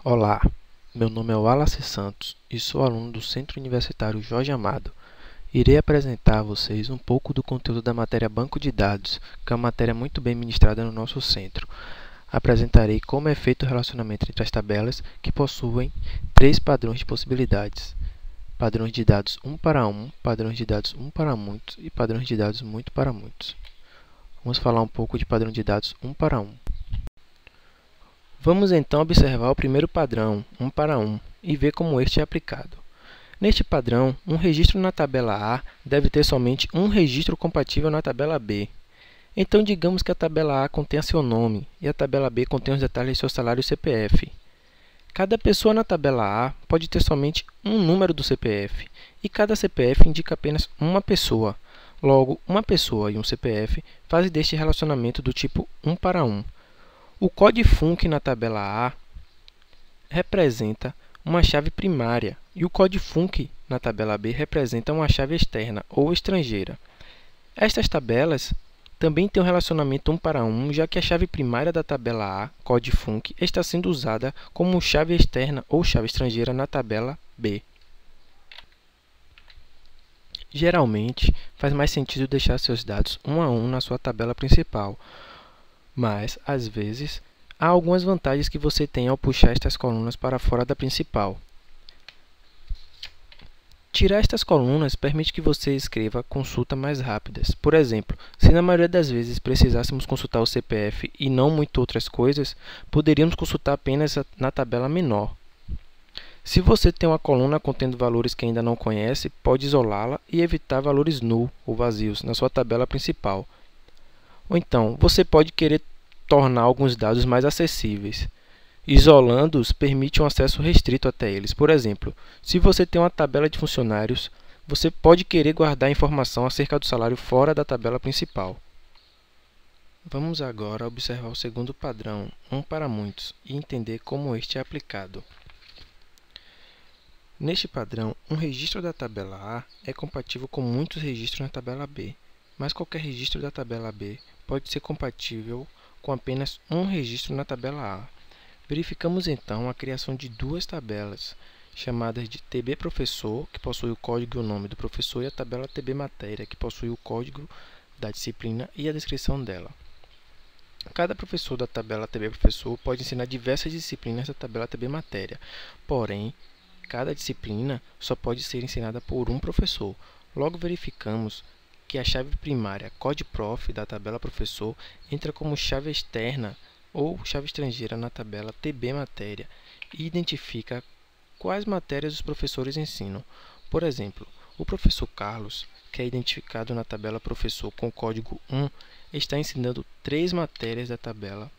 Olá, meu nome é Wallace Santos e sou aluno do Centro Universitário Jorge Amado. Irei apresentar a vocês um pouco do conteúdo da matéria Banco de Dados, que é uma matéria muito bem ministrada no nosso centro. Apresentarei como é feito o relacionamento entre as tabelas que possuem três padrões de possibilidades: padrões de dados 1 para 1, padrões de dados 1 para muitos e padrões de dados muito para muitos. Vamos falar um pouco de padrão de dados 1 para 1. Vamos então observar o primeiro padrão, 1 para 1, e ver como este é aplicado. Neste padrão, um registro na tabela A deve ter somente um registro compatível na tabela B. Então, digamos que a tabela A contém seu nome e a tabela B contém os detalhes de seu salário e CPF. Cada pessoa na tabela A pode ter somente um número do CPF, e cada CPF indica apenas uma pessoa. Logo, uma pessoa e um CPF fazem deste relacionamento do tipo 1 para 1. O código func na tabela A representa uma chave primária e o código func na tabela B representa uma chave externa ou estrangeira. Estas tabelas também têm um relacionamento 1 para 1, já que a chave primária da tabela A, código func, está sendo usada como chave externa ou chave estrangeira na tabela B. Geralmente, faz mais sentido deixar seus dados 1 a 1 na sua tabela principal, mas, às vezes, há algumas vantagens que você tem ao puxar estas colunas para fora da principal. Tirar estas colunas permite que você escreva consultas mais rápidas. Por exemplo, se na maioria das vezes precisássemos consultar o CPF e não muito outras coisas, poderíamos consultar apenas na tabela menor. Se você tem uma coluna contendo valores que ainda não conhece, pode isolá-la e evitar valores null ou vazios na sua tabela principal. Ou então, você pode querer tornar alguns dados mais acessíveis. Isolando-os permite um acesso restrito até eles. Por exemplo, se você tem uma tabela de funcionários, você pode querer guardar informação acerca do salário fora da tabela principal. Vamos agora observar o segundo padrão, 1 para muitos, e entender como este é aplicado. Neste padrão, um registro da tabela A é compatível com muitos registros na tabela B, mas qualquer registro da tabela B pode ser compatível com apenas um registro na tabela A. Verificamos então a criação de duas tabelas, chamadas de TB Professor, que possui o código e o nome do professor, e a tabela TB Matéria, que possui o código da disciplina e a descrição dela. Cada professor da tabela TB Professor pode ensinar diversas disciplinas da tabela TB Matéria, porém, cada disciplina só pode ser ensinada por um professor. Logo, verificamos que a chave primária CODEPROF da tabela Professor entra como chave externa ou chave estrangeira na tabela TB Matéria e identifica quais matérias os professores ensinam. Por exemplo, o professor Carlos, que é identificado na tabela Professor com o código 1, está ensinando 3 matérias da tabela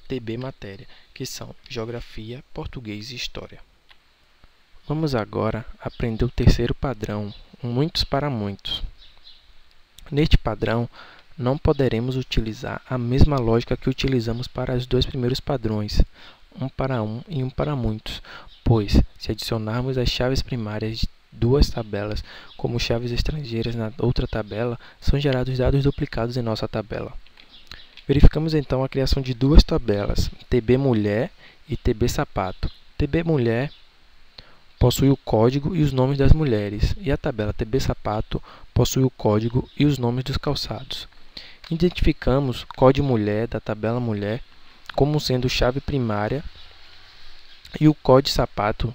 TB Matéria, que são Geografia, Português e História. Vamos agora aprender o terceiro padrão, muitos para muitos. Neste padrão, não poderemos utilizar a mesma lógica que utilizamos para os dois primeiros padrões, 1 para 1 e 1 para muitos, pois, se adicionarmos as chaves primárias de duas tabelas como chaves estrangeiras na outra tabela, são gerados dados duplicados em nossa tabela. Verificamos então a criação de duas tabelas, TB Mulher e TB Sapato. TB Mulher possui o código e os nomes das mulheres, e a tabela TB Sapato possui o código e os nomes dos calçados. Identificamos código mulher da tabela mulher como sendo chave primária e o código sapato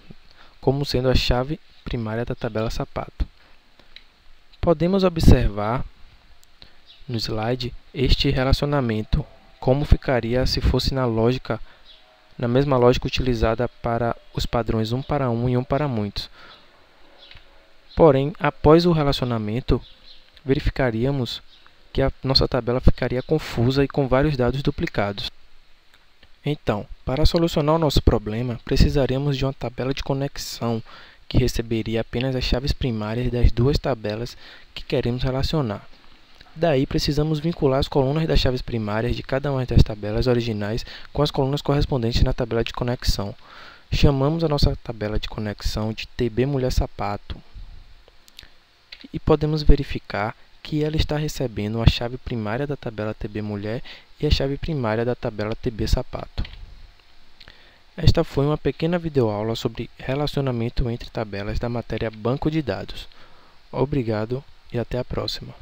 como sendo a chave primária da tabela sapato. Podemos observar no slide este relacionamento, como ficaria se fosse na mesma lógica utilizada para os padrões 1 para 1 e 1 para muitos. Porém, após o relacionamento, verificaríamos que a nossa tabela ficaria confusa e com vários dados duplicados. Então, para solucionar o nosso problema, precisaríamos de uma tabela de conexão que receberia apenas as chaves primárias das duas tabelas que queremos relacionar. Daí, precisamos vincular as colunas das chaves primárias de cada uma das tabelas originais com as colunas correspondentes na tabela de conexão. Chamamos a nossa tabela de conexão de TB Mulher Sapato e podemos verificar que ela está recebendo a chave primária da tabela TB Mulher e a chave primária da tabela TB Sapato. Esta foi uma pequena videoaula sobre relacionamento entre tabelas da matéria Banco de Dados. Obrigado e até a próxima.